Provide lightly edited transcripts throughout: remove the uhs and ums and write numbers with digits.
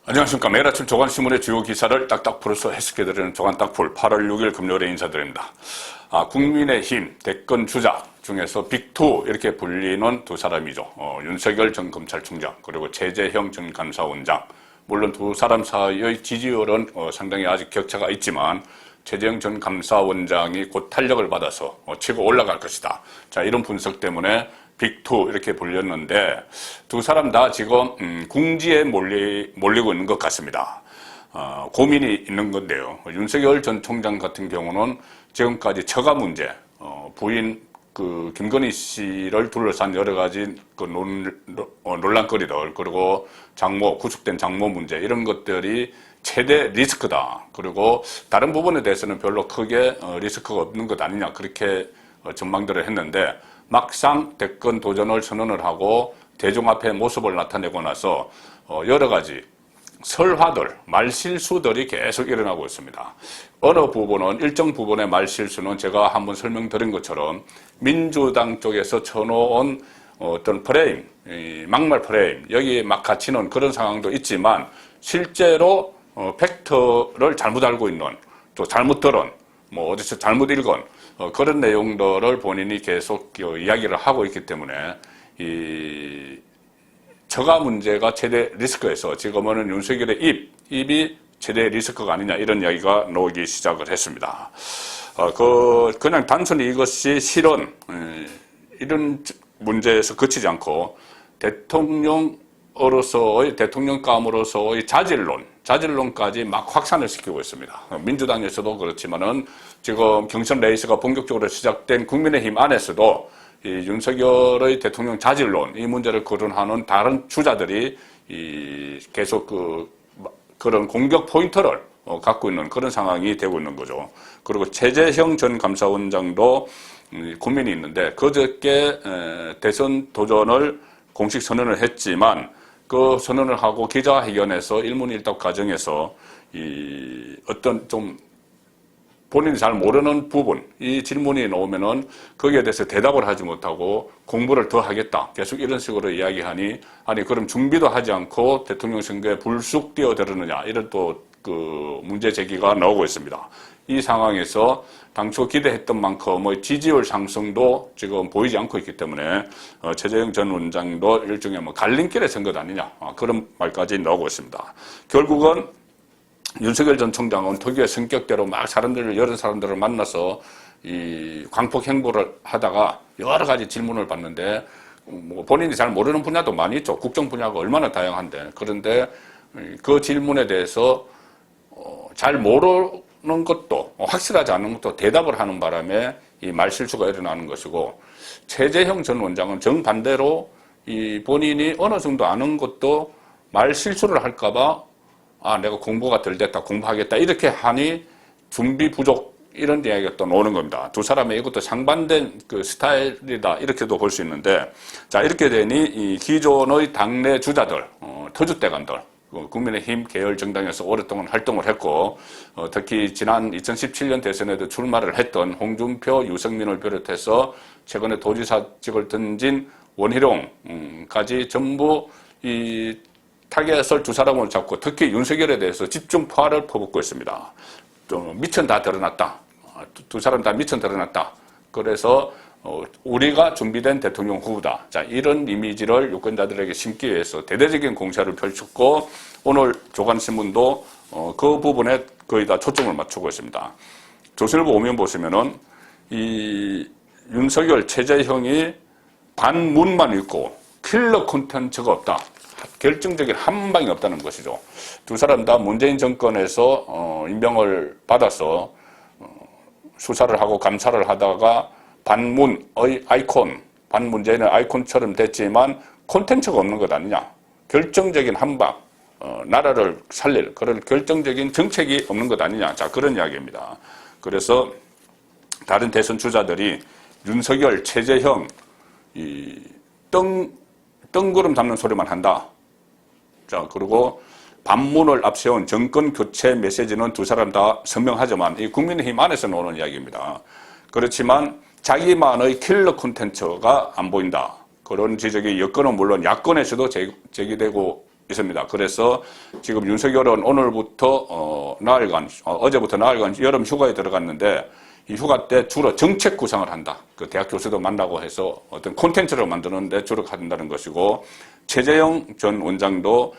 안녕하십니까. 매일 아침 조간신문의 주요 기사를 딱딱 풀어서 해석해드리는 조간딱풀 8월 6일 금요일에 인사드립니다. 국민의힘 대권 주자 중에서 빅2 이렇게 불리는 두 사람이죠. 윤석열 전 검찰총장 그리고 최재형 전 감사원장. 물론 두 사람 사이의 지지율은 상당히 아직 격차가 있지만 최재형 전 감사원장이 곧 탄력을 받아서 치고 올라갈 것이다. 자, 이런 분석 때문에 빅2 이렇게 불렸는데 두 사람 다 지금 궁지에 몰리고 있는 것 같습니다. 고민이 있는 건데요. 윤석열 전 총장 같은 경우는 지금까지 처가 문제, 부인 김건희 씨를 둘러싼 여러 가지 논란거리들, 그리고 구속된 장모 문제, 이런 것들이 최대 리스크다. 그리고 다른 부분에 대해서는 별로 크게 리스크가 없는 것 아니냐, 그렇게 전망들을 했는데 막상 대권 도전을 선언을 하고 대중 앞에 모습을 나타내고 나서 여러 가지 설화들, 말실수들이 계속 일어나고 있습니다. 어느 부분은, 일정 부분의 말실수는 제가 한번 설명드린 것처럼 민주당 쪽에서 쳐놓은 어떤 프레임, 막말 프레임, 여기에 막 갇히는 그런 상황도 있지만 실제로 팩트를 잘못 알고 있는, 또 잘못 들은, 어디서 잘못 읽은 그런 내용들을 본인이 계속 이야기를 하고 있기 때문에 이 처가 문제가 최대 리스크에서 지금은 윤석열의 입이 최대 리스크가 아니냐, 이런 이야기가 나오기 시작을 했습니다. 그냥 단순히 이것이 실언, 이런 문제에서 그치지 않고 대통령감으로서의 자질론까지 막 확산을 시키고 있습니다. 민주당에서도 그렇지만은 지금 경선 레이스가 본격적으로 시작된 국민의힘 안에서도 이 윤석열의 대통령 자질론, 이 문제를 거론하는 다른 주자들이 계속 그런 공격 포인트를 갖고 있는 그런 상황이 되고 있는 거죠. 그리고 최재형 전 감사원장도 고민이 있는데 그저께 대선 도전을 공식 선언을 했지만 그 선언을 하고 기자회견에서 일문일답 과정에서 어떤 좀 본인이 잘 모르는 부분, 이 질문이 나오면은 거기에 대해서 대답을 하지 못하고 공부를 더 하겠다, 계속 이런 식으로 이야기하니, 아니 그럼 준비도 하지 않고 대통령 선거에 불쑥 뛰어들었느냐, 이런 또 문제 제기가 나오고 있습니다. 이 상황에서 당초 기대했던 만큼의 지지율 상승도 지금 보이지 않고 있기 때문에 최재형 전 원장도 일종의 갈림길에 선 것 아니냐, 그런 말까지 나오고 있습니다. 결국은 윤석열 전 총장은 특유의 성격대로 막 여러 사람들을 만나서 이 광폭 행보를 하다가 여러 가지 질문을 받는데 본인이 잘 모르는 분야도 많이 있죠. 국정 분야가 얼마나 다양한데. 그런데 그 질문에 대해서 잘 모르는 것도, 확실하지 않은 것도 대답을 하는 바람에 이 말실수가 일어나는 것이고, 최재형 전 원장은 정반대로 이 본인이 어느 정도 아는 것도 말실수를 할까봐 내가 공부가 덜 됐다, 공부하겠다, 이렇게 하니 준비 부족, 이런 이야기가 또 나오는 겁니다. 두 사람의 이것도 상반된 스타일이다, 이렇게도 볼 수 있는데, 자, 이렇게 되니 이 기존의 당내 주자들, 터줏대감들, 국민의힘 계열 정당에서 오랫동안 활동을 했고, 특히 지난 2017년 대선에도 출마를 했던 홍준표, 유승민을 비롯해서 최근에 도지사직을 던진 원희룡까지 전부 이 타겟을 두 사람을 잡고 특히 윤석열에 대해서 집중 포화를 퍼붓고 있습니다. 미천 다 드러났다. 두 사람 다 미천 드러났다. 그래서 우리가 준비된 대통령 후보다. 자, 이런 이미지를 유권자들에게 심기 위해서 대대적인 공세를 펼쳤고, 오늘 조간신문도 그 부분에 거의 다 초점을 맞추고 있습니다. 조선일보 오면 보시면은 이 윤석열, 최재형이 반문만 읽고 킬러 콘텐츠가 없다, 결정적인 한 방이 없다는 것이죠. 두 사람 다 문재인 정권에서 임명을 받아서 수사를 하고 감사를 하다가 반문의 아이콘, 반문재인의 아이콘처럼 됐지만 콘텐츠가 없는 것 아니냐. 결정적인 한 방, 나라를 살릴 그런 결정적인 정책이 없는 것 아니냐. 자, 그런 이야기입니다. 그래서 다른 대선 주자들이 윤석열, 최재형 뜬구름 잡는 소리만 한다. 자, 그리고 반문을 앞세운 정권 교체 메시지는 두 사람 다 선명하지만 이 국민의힘 안에서 나오는 이야기입니다. 그렇지만 자기만의 킬러 콘텐츠가 안 보인다. 그런 지적이 여권은 물론 야권에서도 제기되고 있습니다. 그래서 지금 윤석열은 오늘부터 나흘간, 어제부터 나흘간 여름 휴가에 들어갔는데 이 휴가 때 주로 정책 구상을 한다. 그 대학 교수도 만나고 해서 어떤 콘텐츠를 만드는데 주력한다는 것이고, 최재형 전 원장도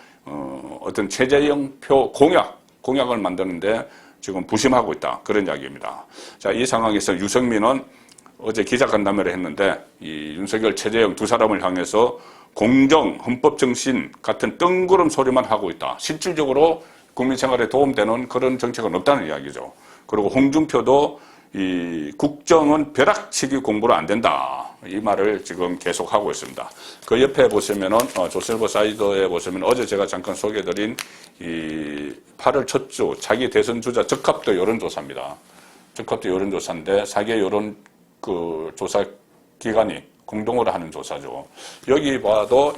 어떤 최재형표 공약을 만드는데 지금 부심하고 있다. 그런 이야기입니다. 자, 이 상황에서 유승민은 어제 기자간담회를 했는데 이 윤석열, 최재형 두 사람을 향해서 공정, 헌법 정신 같은 뜬구름 소리만 하고 있다. 실질적으로 국민 생활에 도움되는 그런 정책은 없다는 이야기죠. 그리고 홍준표도 이 국정은 벼락치기 공부로 안 된다. 이 말을 지금 계속하고 있습니다. 그 옆에 보시면은, 조선일보 사이드에 보시면 어제 제가 잠깐 소개해드린 이 8월 첫 주 차기 대선 주자 적합도 여론조사입니다. 적합도 여론조사인데 4개 여론 그 조사 기관이 공동으로 하는 조사죠. 여기 봐도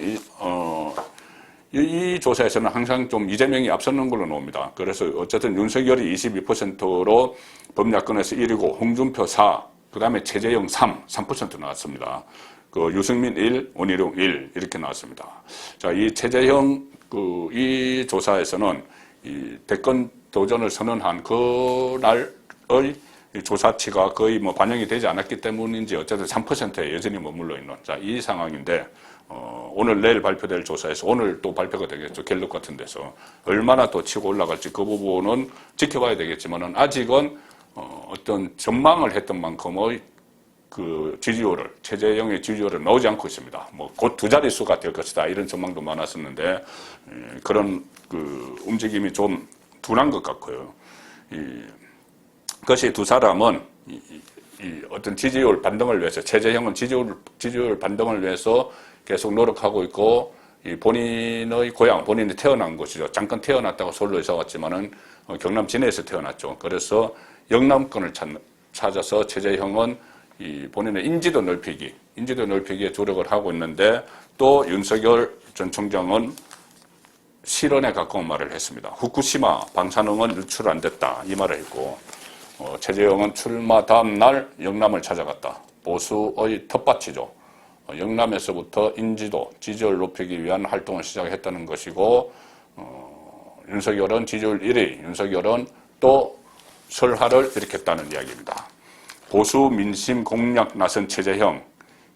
이 조사에서는 항상 좀 이재명이 앞서는 걸로 나옵니다. 그래서 어쨌든 윤석열이 22%로 범야권에서 1위고 홍준표 4, 그 다음에 최재형 3% 나왔습니다. 그 유승민 1, 원희룡 1 이렇게 나왔습니다. 자, 이 최재형 이 조사에서는 이 대권 도전을 선언한 그날의 조사치가 거의 뭐 반영이 되지 않았기 때문인지 어쨌든 3%에 여전히 머물러 있는 이 상황인데, 오늘 내일 발표될 조사에서 오늘 또 발표가 되겠죠. 갤럽 같은 데서 얼마나 또 치고 올라갈지 그 부분은 지켜봐야 되겠지만은 아직은 어떤 전망을 했던 만큼의 그 지지율을, 최재형의 지지율을 나오지 않고 있습니다. 뭐 곧 두 자릿수가 될 것이다 이런 전망도 많았었는데 그런 그 움직임이 좀 둔한 것 같고요. 그것이 두 사람은 이 어떤 지지율 반등을 위해서, 최재형은 지지율 반등을 위해서 계속 노력하고 있고, 이 본인의 고향, 본인이 태어난 곳이죠. 잠깐 태어났다고 서울로 이사 왔지만은 경남 진해에서 태어났죠. 그래서 영남권을 찾아서 최재형은 이 본인의 인지도 넓히기에 조력을 하고 있는데, 또 윤석열 전 총장은 실언에 가까운 말을 했습니다. 후쿠시마 방사능은 유출 안 됐다 이 말을 했고, 최재형은 출마 다음 날 영남을 찾아갔다. 보수의 텃밭이죠. 영남에서부터 인지도, 지지율 높이기 위한 활동을 시작했다는 것이고, 윤석열은 지지율 1위, 윤석열은 또 설화를 일으켰다는 이야기입니다. 보수 민심 공략 나선 최재형,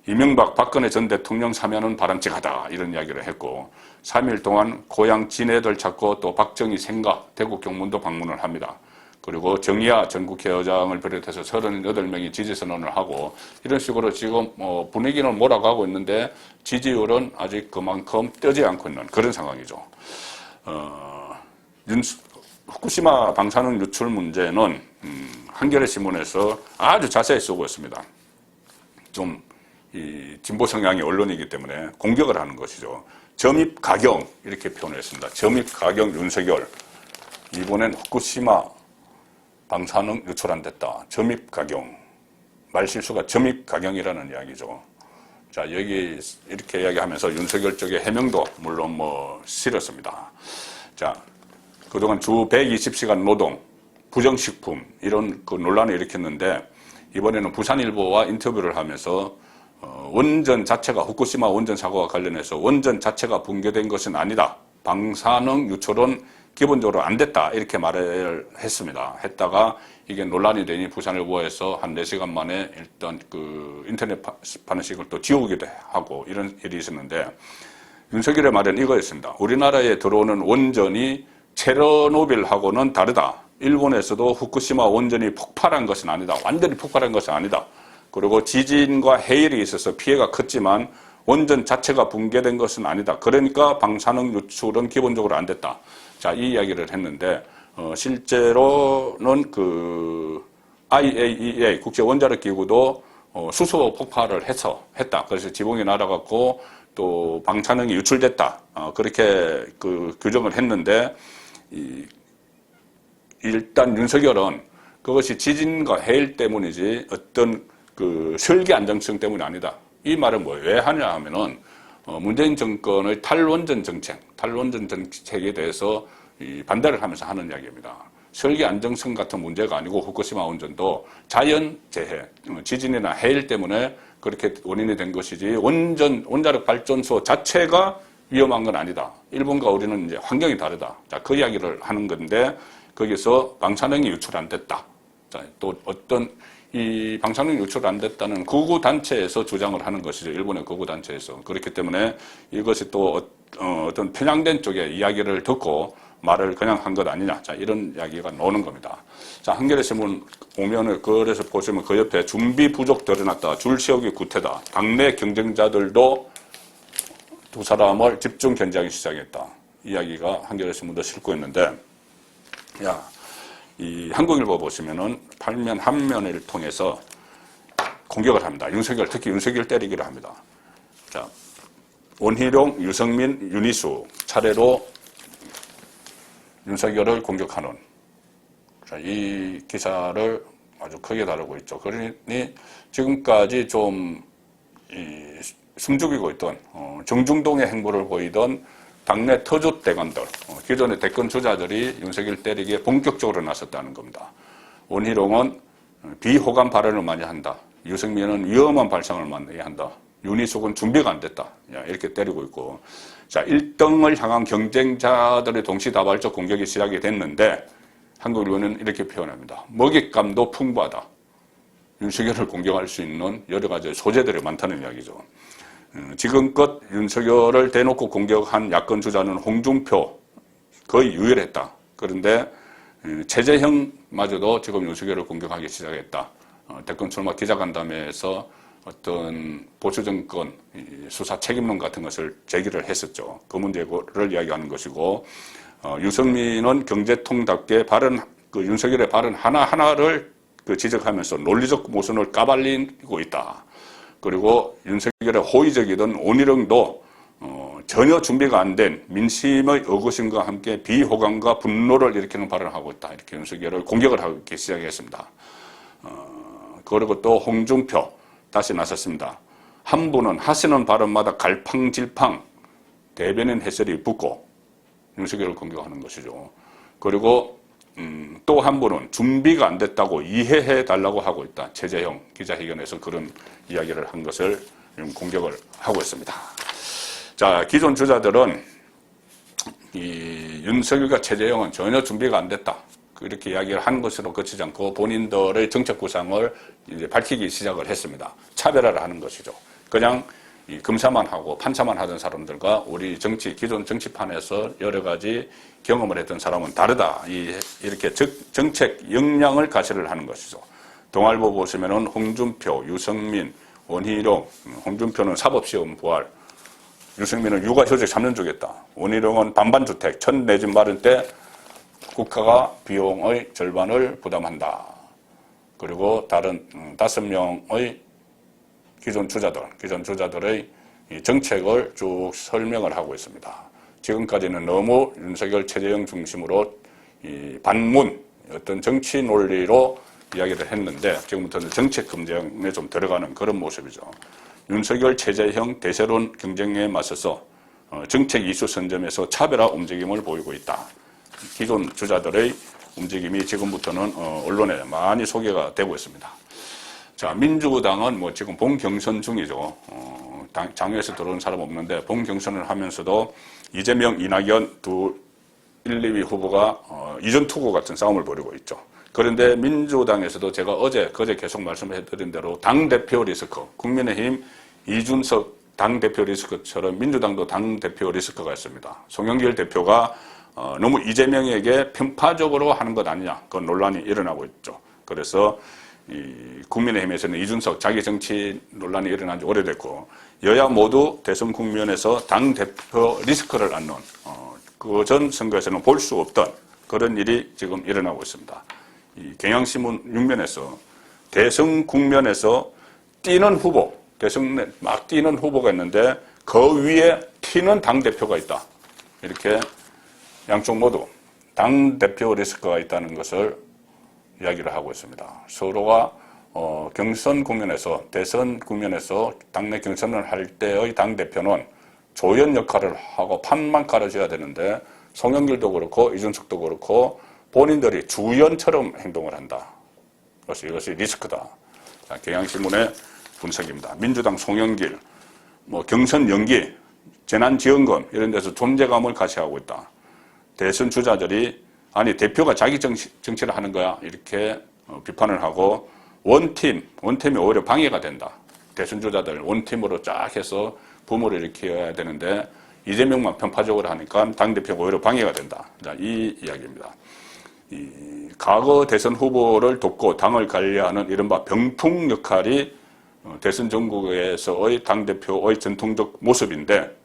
이명박 박근혜 전 대통령 사면은 바람직하다 이런 이야기를 했고, 3일 동안 고향 진해를 찾고 또 박정희 생가 대구 경문도 방문을 합니다. 그리고 정의아 전 국회의장을 비롯해서 38명이 지지선언을 하고, 이런 식으로 지금 분위기는 몰아가고 있는데 지지율은 아직 그만큼 뜨지 않고 있는 그런 상황이죠. 후쿠시마 방사능 유출 문제는 한겨레 신문에서 아주 자세히 쓰고 있습니다. 좀 이 진보 성향의 언론이기 때문에 공격을 하는 것이죠. 점입 가경 이렇게 표현했습니다. 점입 가경 윤석열, 이번엔 후쿠시마 방사능 유출 안 됐다. 점입 가경, 말실수가 점입 가경이라는 이야기죠. 자, 여기 이렇게 이야기하면서 윤석열 쪽의 해명도 물론 뭐 싫었습니다. 자, 그동안 주 120시간 노동, 부정식품 이런 그 논란을 일으켰는데, 이번에는 부산일보와 인터뷰를 하면서 원전 자체가, 후쿠시마 원전 사고와 관련해서 원전 자체가 붕괴된 것은 아니다. 방사능 유출은 기본적으로 안 됐다. 이렇게 말을 했습니다. 했다가 이게 논란이 되니 부산일보에서 한 4시간 만에 일단 그 인터넷 파는식을 또 지우기도 하고 이런 일이 있었는데, 윤석열의 말은 이거였습니다. 우리나라에 들어오는 원전이 체르노빌하고는 다르다. 일본에서도 후쿠시마 원전이 폭발한 것은 아니다. 완전히 폭발한 것은 아니다. 그리고 지진과 해일이 있어서 피해가 컸지만 원전 자체가 붕괴된 것은 아니다. 그러니까 방사능 유출은 기본적으로 안 됐다. 자, 이 이야기를 했는데, 실제로는 그 IAEA 국제원자력기구도 수소 폭발을 했다. 그래서 지붕이 날아갔고 또 방사능이 유출됐다. 그렇게 그 규정을 했는데, 일단 윤석열은 그것이 지진과 해일 때문이지 어떤 그 설계 안정성 때문이 아니다. 이 말은 뭐예요? 왜 하냐 하면은 문재인 정권의 탈원전 정책에 대해서 반대를 하면서 하는 이야기입니다. 설계 안정성 같은 문제가 아니고 후쿠시마 원전도 자연재해, 지진이나 해일 때문에 그렇게 원인이 된 것이지 원자력 발전소 자체가 위험한 건 아니다. 일본과 우리는 이제 환경이 다르다. 자, 그 이야기를 하는 건데 거기서 방사능이 유출 안 됐다. 자, 또 어떤 이 방사능 유출 안 됐다는 극우 단체에서 주장을 하는 것이죠. 일본의 극우 단체에서. 그렇기 때문에 이것이 또 어떤 편향된 쪽의 이야기를 듣고 말을 그냥 한 것 아니냐. 자, 이런 이야기가 나오는 겁니다. 자, 한겨레 신문 오면은 그래서 보시면 그 옆에 준비 부족 드러났다. 줄 세우기 구태다. 당내 경쟁자들도 두 사람을 집중 견제하기 시작했다. 이야기가 한겨레 신문도 싣고 있는데, 야, 이 한국일보 보시면은 8면 한 면을 통해서 공격을 합니다. 윤석열, 특히 윤석열 때리기를 합니다. 자, 원희룡, 유승민, 윤희수 차례로 윤석열을 공격하는, 자, 이 기사를 아주 크게 다루고 있죠. 그러니 지금까지 좀 숨죽이고 있던 정중동의 행보를 보이던 당내 터줏대감들, 기존의 대권 주자들이 윤석열 때리기에 본격적으로 나섰다는 겁니다. 원희룡은 비호감 발언을 많이 한다. 유승민은 위험한 발상을 많이 한다. 윤희숙은 준비가 안 됐다. 이렇게 때리고 있고, 자, 1등을 향한 경쟁자들의 동시다발적 공격이 시작이 됐는데 한국일보는 이렇게 표현합니다. 먹잇감도 풍부하다. 윤석열을 공격할 수 있는 여러 가지 소재들이 많다는 이야기죠. 지금껏 윤석열을 대놓고 공격한 야권 주자는 홍준표 거의 유일했다. 그런데 최재형마저도 지금 윤석열을 공격하기 시작했다. 대권 출마 기자간담회에서 어떤 보수 정권 수사 책임론 같은 것을 제기를 했었죠. 그 문제를 이야기하는 것이고, 유승민은 경제통답게 그 윤석열의 발언 하나하나를 지적하면서 논리적 모순을 까발리고 있다. 그리고 윤석열의 호의적이던 원희룡도 전혀 준비가 안 된 민심의 의구심과 함께 비호감과 분노를 일으키는 발언을 하고 있다. 이렇게 윤석열을 공격을 하기 시작했습니다. 그리고 또 홍준표 다시 나섰습니다. 한 분은 하시는 발언마다 갈팡질팡 대변인 해설이 붙고 윤석열을 공격하는 것이죠. 그리고 또 한 분은 준비가 안 됐다고 이해해 달라고 하고 있다. 최재형 기자회견에서 그런 이야기를 한 것을 공격을 하고 있습니다. 자, 기존 주자들은 이 윤석열과 최재형은 전혀 준비가 안 됐다. 이렇게 이야기를 한 것으로 그치지 않고 본인들의 정책 구상을 이제 밝히기 시작을 했습니다. 차별화를 하는 것이죠. 그냥 검사만 하고 판사만 하던 사람들과 우리 기존 정치판에서 여러 가지 경험을 했던 사람은 다르다. 이렇게 정책 역량을 가시를 하는 것이죠. 동아일보 보시면은 홍준표, 유승민, 원희룡, 홍준표는 사법시험 부활, 유승민은 육아휴직 3년 주겠다. 원희룡은 반반주택, 첫 내 집 마련 때 국가가 비용의 절반을 부담한다. 그리고 다른 5명의 기존 주자들의 정책을 쭉 설명을 하고 있습니다. 지금까지는 너무 윤석열, 최재형 중심으로 반문, 어떤 정치 논리로 이야기를 했는데 지금부터는 정책 검증에 좀 들어가는 그런 모습이죠. 윤석열, 최재형 대세론 경쟁에 맞서서 정책 이슈 선점에서 차별화 움직임을 보이고 있다. 기존 주자들의 움직임이 지금부터는 언론에 많이 소개가 되고 있습니다. 자, 민주당은 뭐 지금 본경선 중이죠. 장외에서 들어온 사람 없는데 본경선을 하면서도 이재명, 이낙연 1, 2위 후보가 이전 투구 같은 싸움을 벌이고 있죠. 그런데 민주당에서도 제가 그제 계속 말씀해드린 대로 당대표 리스크, 국민의힘 이준석 당대표 리스크처럼 민주당도 당대표 리스크가 있습니다. 송영길 대표가 너무 이재명에게 편파적으로 하는 것 아니냐, 그런 논란이 일어나고 있죠. 그래서 국민의힘에서는 이준석 자기 정치 논란이 일어난 지 오래됐고, 여야 모두 대선 국면에서 당대표 리스크를 안는 그 전 선거에서는 볼 수 없던 그런 일이 지금 일어나고 있습니다. 이 경향신문 6면에서 대선 국면에서 뛰는 후보, 대선에 막 뛰는 후보가 있는데 그 위에 튀는 당대표가 있다. 이렇게 양쪽 모두 당대표 리스크가 있다는 것을 이야기를 하고 있습니다. 서로가 경선 국면에서, 대선 국면에서 당내 경선을 할 때의 당대표는 조연 역할을 하고 판만 깔아줘야 되는데 송영길도 그렇고 이준석도 그렇고 본인들이 주연처럼 행동을 한다. 이것이 리스크다. 자, 경향신문의 분석입니다. 민주당 송영길, 경선 연기 재난지원금 이런 데서 존재감을 가시하고 있다. 대선 주자들이 아니 대표가 자기 정치를 하는 거야 이렇게 비판을 하고 원팀이 오히려 방해가 된다. 대선 주자들 원팀으로 쫙 해서 부모를 일으켜야 되는데 이재명만 편파적으로 하니까 당대표가 오히려 방해가 된다. 자, 이 이야기입니다. 과거 대선 후보를 돕고 당을 관리하는 이른바 병풍 역할이 대선 전국에서의 당대표의 전통적 모습인데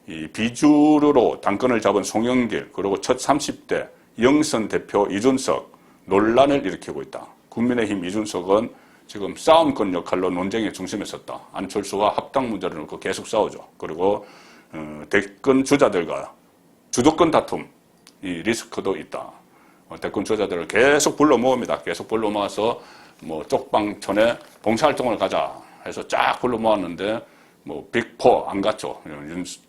이 비주류로 당권을 잡은 송영길 그리고 첫 30대 영선 대표 이준석 논란을 일으키고 있다. 국민의힘 이준석은 지금 싸움권 역할로 논쟁의 중심에 섰다. 안철수와 합당 문제를 놓고 계속 싸우죠. 그리고 대권 주자들과 주도권 다툼 이 리스크도 있다. 대권 주자들을 계속 불러 모읍니다. 계속 불러 모아서 뭐 쪽방촌에 봉사활동을 가자 해서 쫙 불러 모았는데 뭐 빅4 안 갔죠.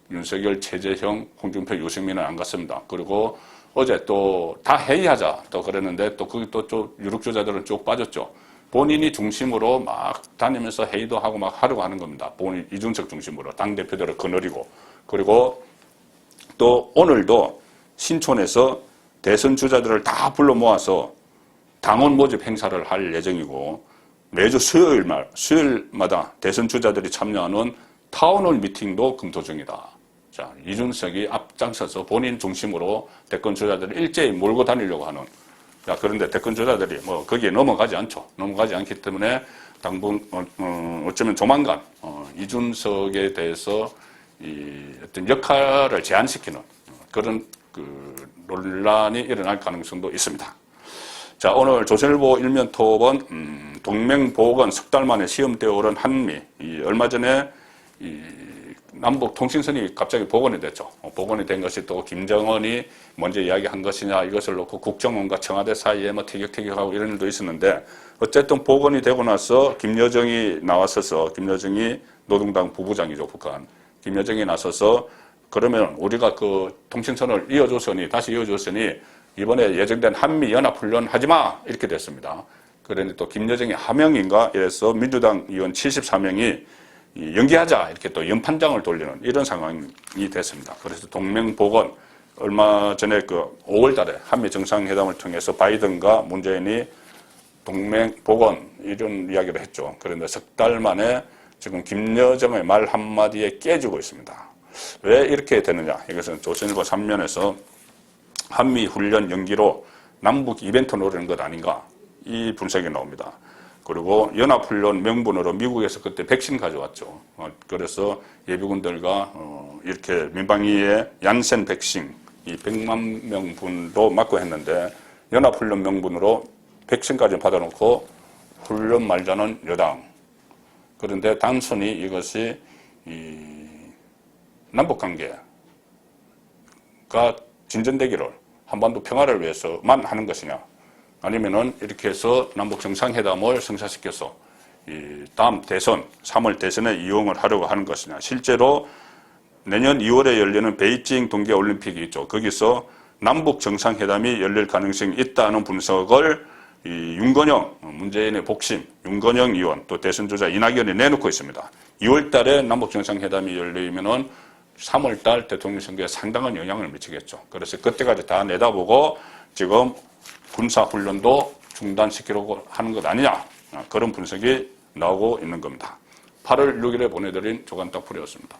윤석열, 최재형, 홍준표, 유승민은 안 갔습니다. 그리고 어제 또 다 회의하자 또 그랬는데 또 거기 또 유력주자들은 쭉 빠졌죠. 본인이 중심으로 막 다니면서 회의도 하고 막 하려고 하는 겁니다. 본인 이준석 중심으로 당대표들을 거느리고 그리고 또 오늘도 신촌에서 대선 주자들을 다 불러 모아서 당원 모집 행사를 할 예정이고 매주 수요일마다 대선 주자들이 참여하는 타운홀 미팅도 검토 중이다. 자, 이준석이 앞장서서 본인 중심으로 대권 주자들을 일제히 몰고 다니려고 하는. 자, 그런데 대권 주자들이 뭐 거기에 넘어가지 않죠. 넘어가지 않기 때문에 당분 어쩌면 조만간 이준석에 대해서 이 어떤 역할을 제한시키는 그런 논란이 일어날 가능성도 있습니다. 자, 오늘 조선일보 일면 톱은 동맹보건 석 달 만에 시험대에 오른 한미. 얼마 전에 남북 통신선이 갑자기 복원이 됐죠. 복원이 된 것이 또 김정은이 먼저 이야기한 것이냐 이것을 놓고 국정원과 청와대 사이에 뭐 티격태격하고 이런 일도 있었는데 어쨌든 복원이 되고 나서 김여정이 나왔어서 김여정이 노동당 부부장이죠, 북한. 김여정이 나서서 그러면 우리가 그 통신선을 다시 이어줬으니 이번에 예정된 한미연합훈련 하지마 이렇게 됐습니다. 그런데 또 김여정이 하명인가 이래서 민주당 의원 74명이 연기하자 이렇게 또 연판장을 돌리는 이런 상황이 됐습니다. 그래서 동맹보건 얼마 전에 그 5월 달에 한미 정상회담을 통해서 바이든과 문재인이 동맹보건 이런 이야기를 했죠. 그런데 석 달 만에 지금 김여정의 말 한마디에 깨지고 있습니다. 왜 이렇게 되느냐? 이것은 조선일보 3면에서 한미 훈련 연기로 남북 이벤트 노리는 것 아닌가? 이 분석이 나옵니다. 그리고 연합훈련 명분으로 미국에서 그때 백신 가져왔죠. 그래서 예비군들과 이렇게 민방위의 얀센 백신 이 100만 명분도 맞고 했는데 연합훈련 명분으로 백신까지 받아놓고 훈련 말자는 여당. 그런데 단순히 이것이 남북관계가 진전되기를 한반도 평화를 위해서만 하는 것이냐. 아니면은 이렇게 해서 남북 정상회담을 성사시켜서 이 다음 대선, 3월 대선에 이용을 하려고 하는 것이냐. 실제로 내년 2월에 열리는 베이징 동계올림픽이 있죠. 거기서 남북 정상회담이 열릴 가능성이 있다는 분석을 이 윤건영, 문재인의 복심, 윤건영 의원 또 대선 주자 이낙연이 내놓고 있습니다. 2월 달에 남북 정상회담이 열리면은 3월 달 대통령 선거에 상당한 영향을 미치겠죠. 그래서 그때까지 다 내다보고 지금 군사훈련도 중단시키려고 하는 것 아니냐. 그런 분석이 나오고 있는 겁니다. 8월 6일에 보내드린 조간딱풀이었습니다.